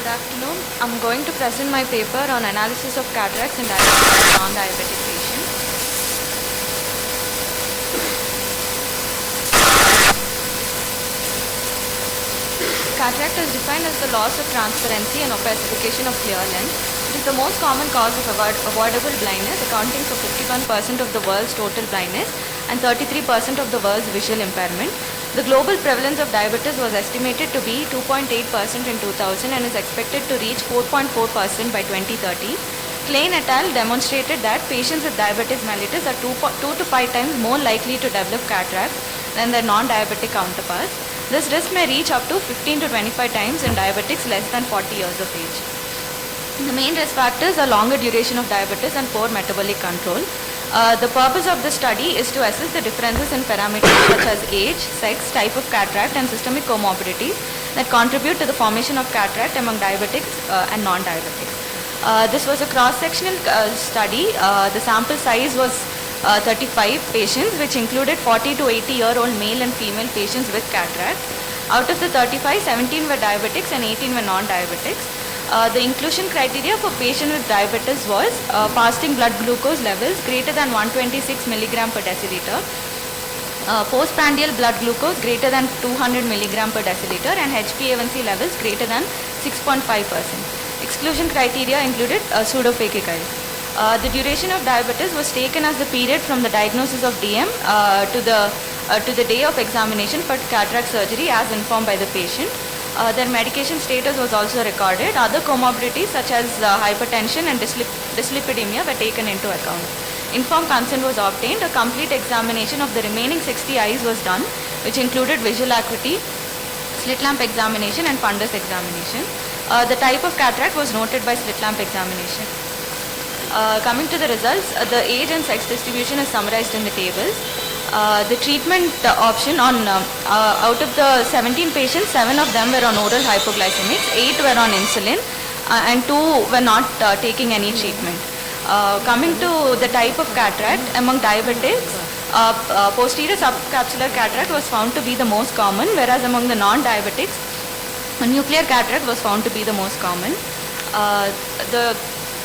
Good afternoon. I'm going to present my paper on analysis of cataracts in diabetic and non-diabetic patients. Cataract is defined as the loss of transparency and opacification of clear lens. It is the most common cause of avoidable blindness, accounting for 51% of the world's total blindness and 33% of the world's visual impairment. The global prevalence of diabetes was estimated to be 2.8% in 2000 and is expected to reach 4.4% by 2030. Klein et al. Demonstrated that patients with diabetes mellitus are 2 to 5 times more likely to develop cataracts than their non-diabetic counterparts. This risk may reach up to 15 to 25 times in diabetics less than 40 years of age. The main risk factors are longer duration of diabetes and poor metabolic control. The purpose of the study is to assess the differences in parameters such as age, sex, type of cataract and systemic comorbidities that contribute to the formation of cataract among diabetics and non-diabetics. This was a cross-sectional study. The sample size was 35 patients, which included 40 to 80-year-old male and female patients with cataract. Out of the 35, 17 were diabetics and 18 were non-diabetics. The inclusion criteria for patients with diabetes was fasting blood glucose levels greater than 126 milligram per deciliter, postprandial blood glucose greater than 200 milligram per deciliter, and HbA1c levels greater than 6.5%. Exclusion criteria included pseudophakic eyes. The duration of diabetes was taken as the period from the diagnosis of DM to the day of examination for cataract surgery as informed by the patient. Their medication status was also recorded. Other comorbidities such as hypertension and dyslipidemia were taken into account. Informed consent was obtained. A complete examination of the remaining 60 eyes was done, which included visual acuity, slit lamp examination and fundus examination. The type of cataract was noted by slit lamp examination. Coming to the results, the age and sex distribution is summarized in the tables. The treatment option out of the 17 patients, 7 of them were on oral hypoglycemics, 8 were on insulin and 2 were not taking any treatment. Coming to the type of cataract, among diabetics, posterior subcapsular cataract was found to be the most common, whereas among the non-diabetics, nuclear cataract was found to be the most common.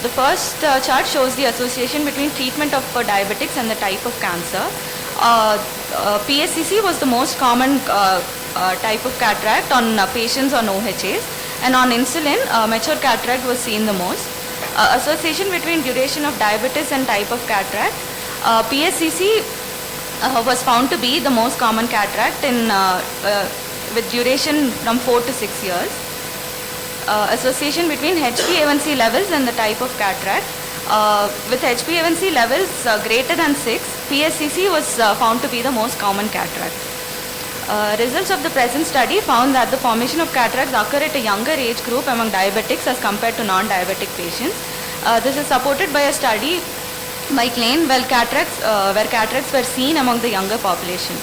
The first chart shows the association between treatment for diabetics and the type of cancer. PSCC was the most common type of cataract on patients on OHAs, and on insulin, mature cataract was seen the most. Association between duration of diabetes and type of cataract, PSCC was found to be the most common cataract with duration from 4 to 6 years. Association between HbA1c levels and the type of cataract. With HbA1c levels greater than 6, PSCC was found to be the most common cataract. Results of the present study found that the formation of cataracts occur at a younger age group among diabetics as compared to non-diabetic patients. This is supported by a study by Klein where cataracts were seen among the younger population.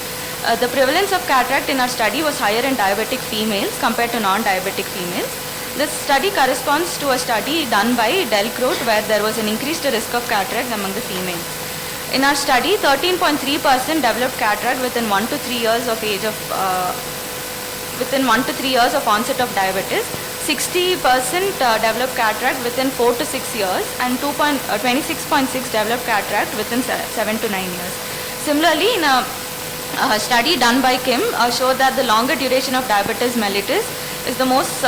The prevalence of cataract in our study was higher in diabetic females compared to non-diabetic females. This study corresponds to a study done by Delcrote where there was an increased risk of cataract among the females. In our study, 13.3% developed cataract within 1 to 3 years of onset of diabetes. 60% developed cataract within 4 to 6 years, and 26.6 developed cataract within 7 to 9 years. Similarly, in a study done by Kim showed that the longer duration of diabetes mellitus is the most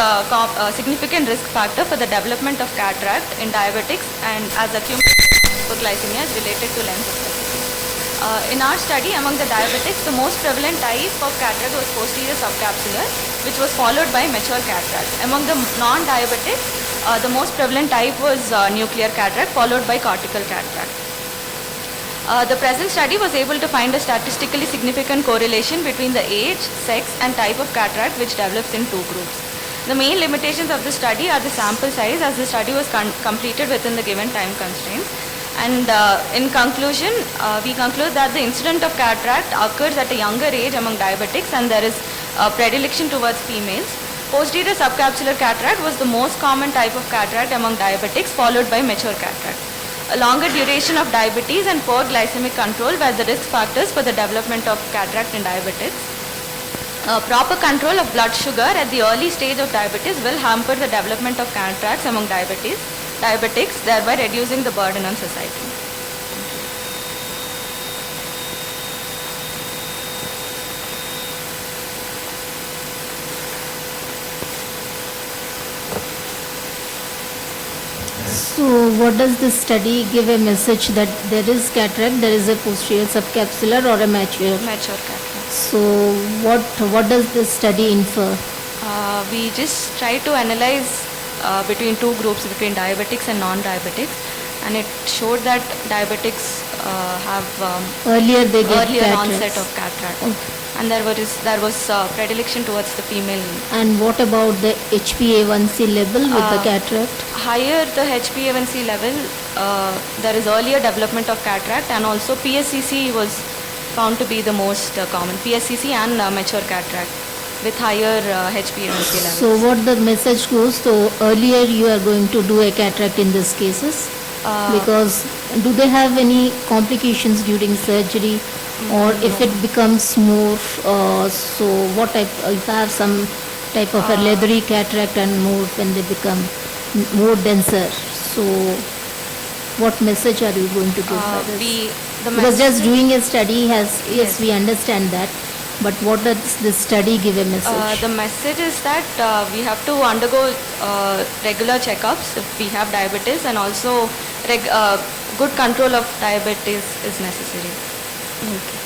significant risk factor for the development of cataract in diabetics, and as accumulated hypoglycemia is related to lens opacity. In our study, among the diabetics, the most prevalent type of cataract was posterior subcapsular, which was followed by mature cataract. Among the non-diabetics, the most prevalent type was nuclear cataract, followed by cortical cataract. The present study was able to find a statistically significant correlation between the age, sex and type of cataract which develops in two groups. The main limitations of the study are the sample size, as the study was completed within the given time constraints. And in conclusion, we conclude that the incidence of cataract occurs at a younger age among diabetics and there is a predilection towards females. Posterior subcapsular cataract was the most common type of cataract among diabetics, followed by mature cataract. A longer duration of diabetes and poor glycemic control were the risk factors for the development of cataract in diabetics. Proper control of blood sugar at the early stage of diabetes will hamper the development of cataracts among diabetics, thereby reducing the burden on society. So what does this study give a message that there is cataract, there is a posterior subcapsular or a mature? Mature cataract. So what does this study infer? We just try to analyze between two groups, between diabetics and non-diabetics, and it showed that diabetics have Earlier they get earlier cataracts. onset of cataract, Okay. and there was predilection towards the female. And what about the HbA1c level with the cataract? Higher the HbA1c level, there is earlier development of cataract, and also PSCC was found to be the most common. PSCC and mature cataract with higher HbA1c levels. So what the message goes, so earlier you are going to do a cataract in these cases? Because do they have any complications during surgery, or if it becomes more, so what type, if I have some type of a leathery cataract and more when they become more denser, so what message are you going to give by this? Because just doing a study has, yes, we understand that, but what does this study give a message? The message is that we have to undergo regular checkups if we have diabetes, and also good control of diabetes is necessary. Okay.